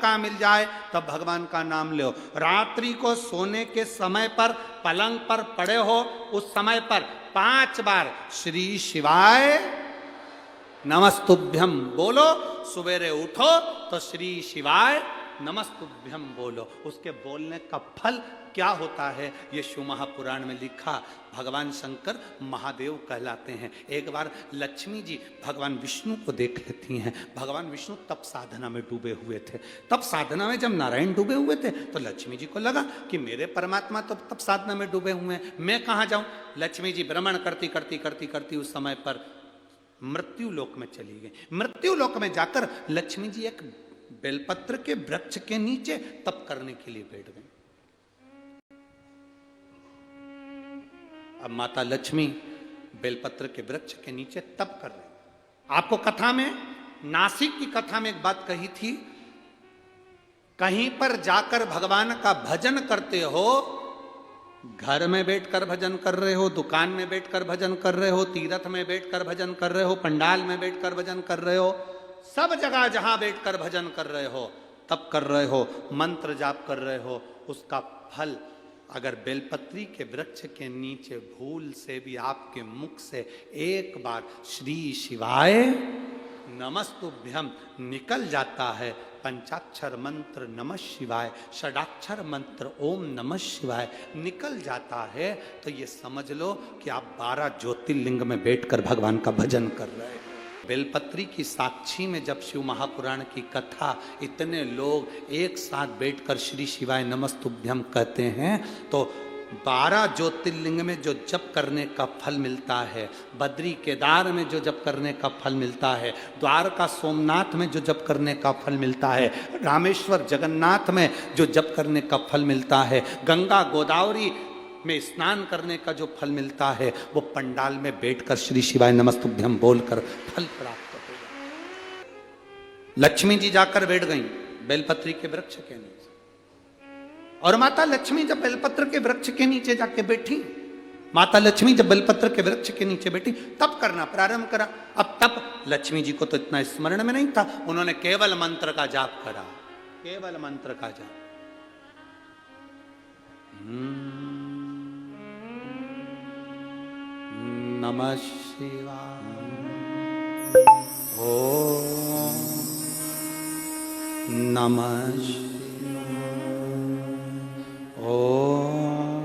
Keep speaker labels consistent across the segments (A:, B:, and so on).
A: मौका मिल जाए तब भगवान का नाम लो। रात्रि को सोने के समय पर पलंग पर पड़े हो, उस समय पर 5 बार श्री शिवाय नमस्तुभ्यम बोलो। सवेरे उठो तो श्री शिवाय नमस्तुभ्यम बोलो। उसके बोलने का फल क्या होता है ये शिव महापुराण में लिखा। भगवान शंकर महादेव कहलाते हैं। एक बार लक्ष्मी जी भगवान विष्णु को देख लेती हैं। भगवान विष्णु तप साधना में डूबे हुए थे। तप साधना में जब नारायण डूबे हुए थे तो लक्ष्मी जी को लगा कि मेरे परमात्मा तो तप साधना में डूबे हुए हैं, मैं कहाँ जाऊं। लक्ष्मी जी भ्रमण करती करती करती करती उस समय पर मृत्यु लोक में चली गई। मृत्यु लोक में जाकर लक्ष्मी जी एक बेलपत्र के वृक्ष के नीचे तप करने के लिए बैठ गई। अब माता लक्ष्मी बेलपत्र के वृक्ष के नीचे तप कर रही। आपको कथा में, नासिक की कथा में एक बात कही थी, कहीं पर जाकर भगवान का भजन करते हो, घर में बैठकर भजन कर रहे हो, दुकान में बैठकर भजन कर रहे हो, तीर्थ में बैठकर भजन कर रहे हो, पंडाल में बैठकर भजन कर रहे हो, सब जगह जहां बैठकर भजन कर रहे हो, तप कर रहे हो, मंत्र जाप कर रहे हो, उसका फल अगर बेलपत्री के वृक्ष के नीचे भूल से भी आपके मुख से एक बार श्री शिवाय नमस्तुभ्यम निकल जाता है, पंचाक्षर मंत्र नमः शिवाय, षडाक्षर मंत्र ओम नमः शिवाय निकल जाता है, तो ये समझ लो कि आप 12 ज्योतिर्लिंग में बैठकर भगवान का भजन कर रहे हैं। बेलपत्री की साक्षी में जब शिव महापुराण की कथा इतने लोग एक साथ बैठकर श्री शिवाय नमस्तुभ्यम कहते हैं तो 12 ज्योतिर्लिंग में जो जप करने का फल मिलता है, बद्री केदार में जो जप करने का फल मिलता है, द्वारका सोमनाथ में जो जप करने का फल मिलता है, रामेश्वर जगन्नाथ में जो जप करने का फल मिलता है, गंगा गोदावरी में स्नान करने का जो फल मिलता है, वो पंडाल में बैठकर श्री शिवाय नमस्तुभ्यम बोलकर फल प्राप्त होगा। लक्ष्मी जी जाकर बैठ गईं बेलपत्री के वृक्ष के नीचे, और माता लक्ष्मी जब बेलपत्र के वृक्ष के नीचे जाके बैठी, माता लक्ष्मी जब बेलपत्र के वृक्ष के नीचे बैठी तप करना प्रारंभ करा। अब तप लक्ष्मी जी को तो इतना स्मरण में नहीं था, उन्होंने केवल मंत्र का जाप करा, केवल मंत्र का जाप। नमः शिवाय ओम नमः शिवाय ओम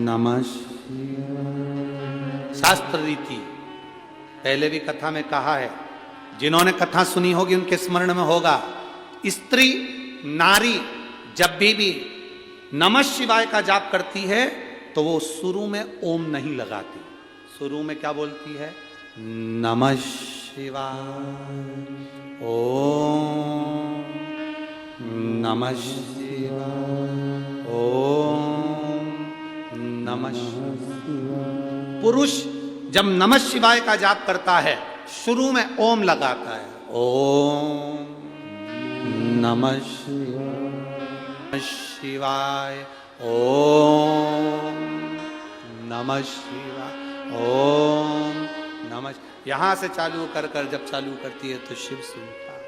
A: नमः शिवाय। शास्त्र रीति पहले भी कथा में कहा है, जिन्होंने कथा सुनी होगी उनके स्मरण में होगा, स्त्री नारी जब भी नमः शिवाय का जाप करती है तो वो शुरू में ओम नहीं लगाती, शुरू में क्या बोलती है, नमः शिवाय ओम नमः शिवाय ओम नमः शिवाय। पुरुष जब नमः शिवाय का जाप करता है शुरू में ओम लगाता है, ओम नमः शिवाय ओम नमः शिवाय ओम नमः। यहां से चालू कर कर जब चालू करती है तो शिव सुनता है।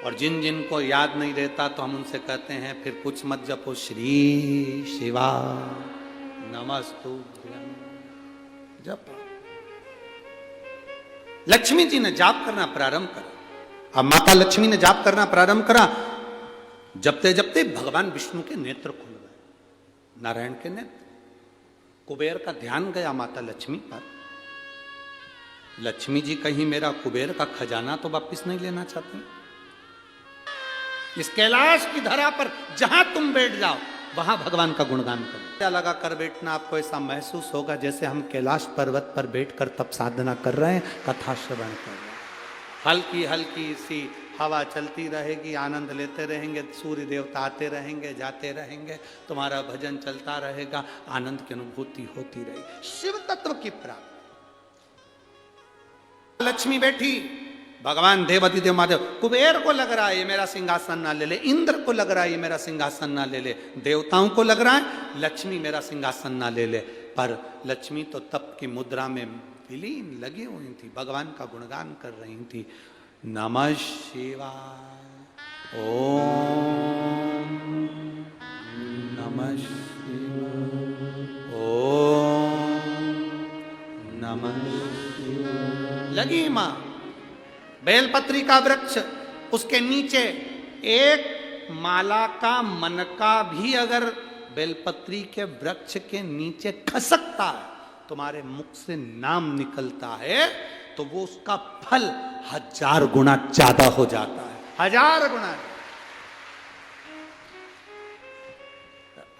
A: और जिन जिन को याद नहीं रहता तो हम उनसे कहते हैं फिर कुछ मत जपो, श्री शिवा नमस्तुभ्यम जप। लक्ष्मी जी ने जाप करना प्रारंभ करा। अब माता लक्ष्मी ने जाप करना प्रारंभ करा, जपते जपते भगवान विष्णु के नेत्र खुल गए, नारायण के नेत्र। कुबेर का ध्यान गया माता लक्ष्मी पर। लक्ष्मी जी कहीं मेरा कुबेर का खजाना तो वापिस नहीं लेना चाहती। इस कैलाश की धरा पर जहां तुम बैठ जाओ वहां भगवान का गुणगान करो। क्या लगा कर बैठना, आपको ऐसा महसूस होगा जैसे हम कैलाश पर्वत पर बैठकर तप साधना कर रहे हैं, कथा श्रवण कर रहे हैं। हल्की हल्की सी हवा चलती रहेगी, आनंद लेते रहेंगे, सूर्य देवता आते रहेंगे जाते रहेंगे, तुम्हारा भजन चलता रहेगा, आनंद की अनुभूति होती रहेगी, शिव तत्व की प्राप्ति। लक्ष्मी बैठी, भगवान देवाधिदेव महादेव, कुबेर को लग रहा है ये मेरा सिंहासन ना ले ले, इंद्र को लग रहा है ये मेरा सिंहासन ना ले ले, देवताओं को लग रहा है लक्ष्मी मेरा सिंहासन ना ले ले, पर लक्ष्मी तो तप की मुद्रा में विलीन लगी हुई थी, भगवान का गुणगान कर रही थी। नमः शिवाय। ओम नमः शिवाय। ओम नमः शिवाय। लगी मां बेलपत्री का वृक्ष, उसके नीचे एक माला का मनका भी अगर बेलपत्री के वृक्ष के नीचे खसकता है, तुम्हारे मुख से नाम निकलता है, तो वो उसका फल 1000 गुना ज्यादा हो जाता है। 1000 गुना।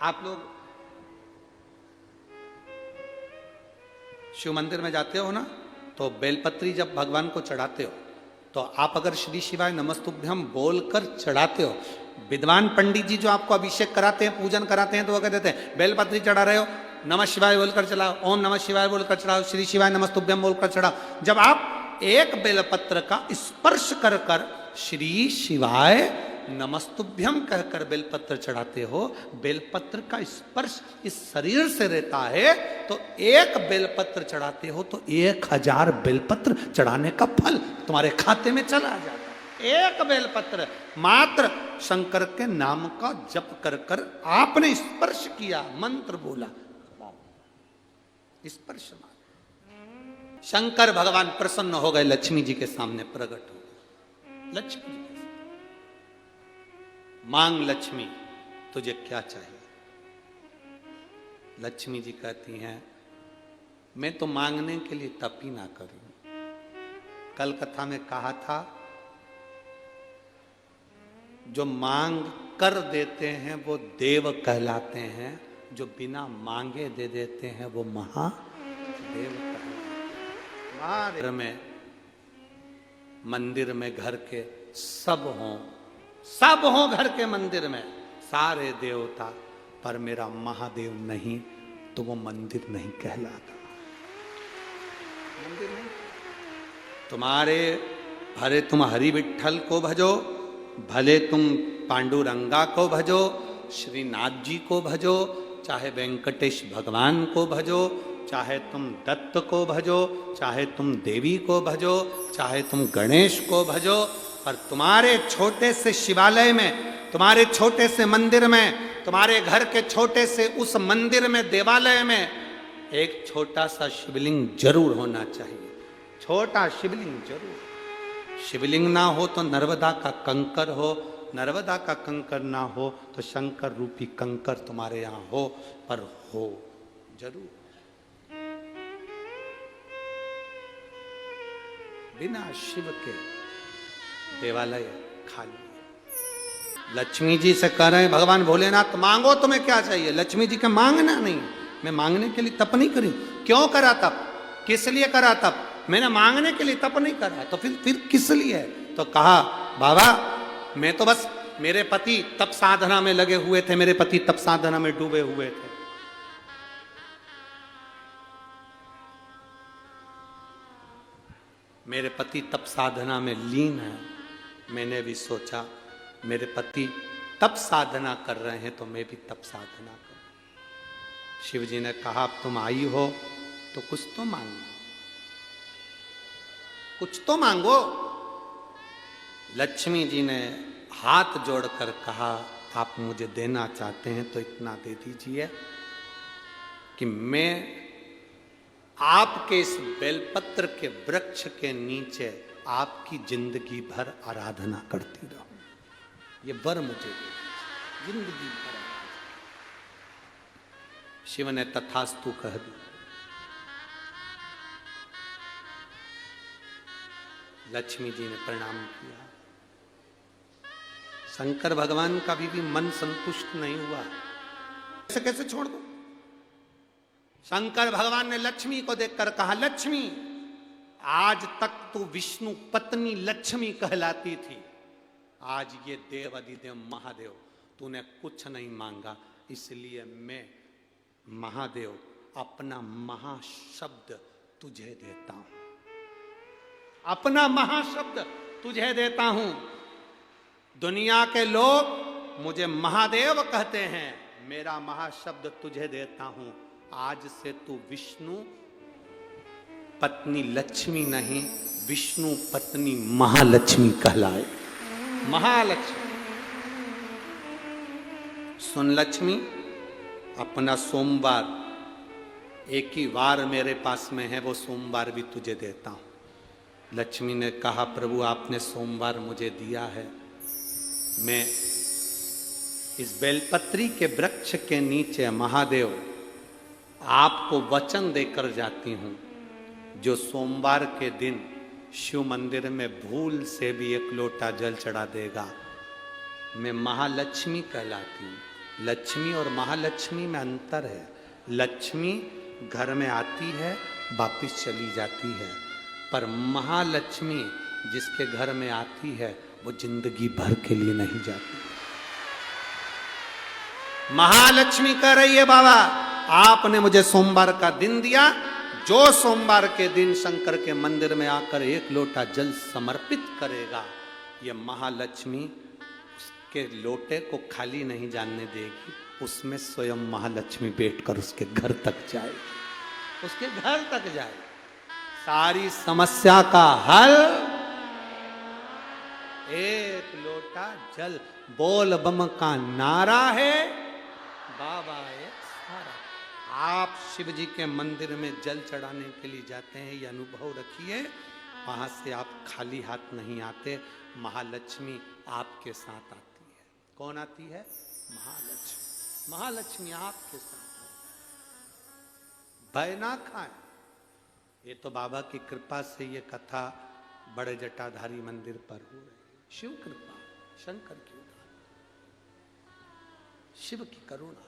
A: आप लोग शिव मंदिर में जाते हो ना, तो बेलपत्री जब भगवान को चढ़ाते हो, तो आप अगर श्री शिवाय नमस्तुभ्यम बोलकर चढ़ाते हो, विद्वान पंडित जी जो आपको अभिषेक कराते हैं, पूजन कराते हैं, तो वो कहते देते हैं बेलपत्री चढ़ा रहे हो, नमः शिवाय बोलकर चढ़ाओ, ओम नमः शिवाय बोलकर चढ़ाओ, श्री शिवाय नमस्तुभ्यम बोलकर चढ़ाओ। जब आप एक बेलपत्र का स्पर्श कर कर श्री शिवाय नमस्तुभ्यम कहकर बेलपत्र चढ़ाते हो, बेलपत्र का स्पर्श इस शरीर से रहता है, तो एक बेलपत्र चढ़ाते हो तो 1000 बेलपत्र चढ़ाने का फल तुम्हारे खाते में चला जाता है। एक बेलपत्र मात्र शंकर के नाम का जप कर कर आपने स्पर्श किया, मंत्र बोला, स्पर्श मात्र, शंकर भगवान प्रसन्न हो गए, लक्ष्मी जी के सामने प्रकट हो गए। लक्ष्मी जी मांग लक्ष्मी तुझे क्या चाहिए? लक्ष्मी जी कहती हैं मैं तो मांगने के लिए तप ही ना करूं। कल कथा में कहा था जो मांग कर देते हैं वो देव कहलाते हैं, जो बिना मांगे दे देते हैं वो महादेव कहलाते हैं। मंदिर में घर के सब हों घर के मंदिर में, सारे देवता, पर मेरा महादेव नहीं तो वो मंदिर नहीं कहलाता। मंदिर नहीं। भले तुम हरि विठ्ठल को भजो, भले तुम पांडुरंगा को भजो, श्रीनाथ जी को भजो, चाहे वेंकटेश भगवान को भजो, चाहे तुम दत्त को भजो, चाहे तुम देवी को भजो, चाहे तुम गणेश को भजो, पर तुम्हारे छोटे से शिवालय में, तुम्हारे छोटे से मंदिर में, तुम्हारे घर के छोटे से उस मंदिर में, देवालय में एक छोटा सा शिवलिंग जरूर होना चाहिए। छोटा शिवलिंग जरूर। शिवलिंग ना हो तो नर्मदा का कंकर हो, नर्मदा का कंकर ना हो तो शंकर रूपी कंकर तुम्हारे यहां हो, पर हो जरूर। बिना शिव के देवालय खाली। लक्ष्मी जी से कह रहे हैं भगवान भोलेनाथ मांगो तुम्हें क्या चाहिए? लक्ष्मी जी का मांगना नहीं, मैं मांगने के लिए तप नहीं करी। क्यों करा तप? किस लिए करा तप? मैंने मांगने के लिए तप नहीं करा, तो फिर किस लिए? तो कहा बाबा मैं तो बस, मेरे पति तप साधना में लगे हुए थे, मेरे पति तप साधना में डूबे हुए थे। मेरे पति तप साधना में लीन है। मैंने भी सोचा मेरे पति तप साधना कर रहे हैं तो मैं भी तप साधना करूं। शिव जी ने कहा अब तुम आई हो तो कुछ तो मांगो, कुछ तो मांगो। लक्ष्मी जी ने हाथ जोड़कर कहा आप मुझे देना चाहते हैं तो इतना दे दीजिए कि मैं आपके इस बेलपत्र के वृक्ष के नीचे आपकी जिंदगी भर आराधना करती रहूं। ये वर मुझे दे, जिंदगी भर। शिव ने तथास्तु कह दी। लक्ष्मी जी ने प्रणाम किया। शंकर भगवान का भी मन संतुष्ट नहीं हुआ। ऐसे कैसे छोड़ दूं? शंकर भगवान ने लक्ष्मी को देखकर कहा लक्ष्मी आज तक तू विष्णु पत्नी लक्ष्मी कहलाती थी, आज ये देव अधिदेव महादेव तूने कुछ नहीं मांगा, इसलिए मैं महादेव अपना महाशब्द तुझे देता हूं, अपना महाशब्द तुझे देता हूं। दुनिया के लोग मुझे महादेव कहते हैं, मेरा महाशब्द तुझे देता हूं। आज से तू विष्णु पत्नी लक्ष्मी नहीं, विष्णु पत्नी महालक्ष्मी कहलाए। महालक्ष्मी। सुन लक्ष्मी, अपना सोमवार एक ही वार मेरे पास में है, वो सोमवार भी तुझे देता हूं। लक्ष्मी ने कहा, प्रभु आपने सोमवार मुझे दिया है, मैं इस बेलपत्री के वृक्ष के नीचे महादेव आपको वचन देकर जाती हूं, जो सोमवार के दिन शिव मंदिर में भूल से भी एक लोटा जल चढ़ा देगा, मैं महालक्ष्मी कहलाती हूं। लक्ष्मी और महालक्ष्मी में अंतर है। लक्ष्मी घर में आती है, वापिस चली जाती है, पर महालक्ष्मी जिसके घर में आती है वो जिंदगी भर के लिए नहीं जाती। महालक्ष्मी कह रही है, बाबा आपने मुझे सोमवार का दिन दिया, जो सोमवार के दिन शंकर के मंदिर में आकर एक लोटा जल समर्पित करेगा, ये महालक्ष्मी उसके लोटे को खाली नहीं जाने देगी, उसमें स्वयं महालक्ष्मी बैठकर उसके घर तक जाए, उसके घर तक जाए। सारी समस्या का हल एक लोटा जल। बोल बम का नारा है, बाबा एक सारा। आप शिव जी के मंदिर में जल चढ़ाने के लिए जाते हैं, ये अनुभव रखिए, वहां से आप खाली हाथ नहीं आते, महालक्ष्मी आपके साथ आती है। कौन आती है? महालक्ष्मी। महालक्ष्मी आपके साथ है। भय ना खाएं। ये तो बाबा की कृपा से ये कथा बड़े जटाधारी मंदिर पर हो रही है। शिव कृपा, शंकर की उदार, शिव की करुणा।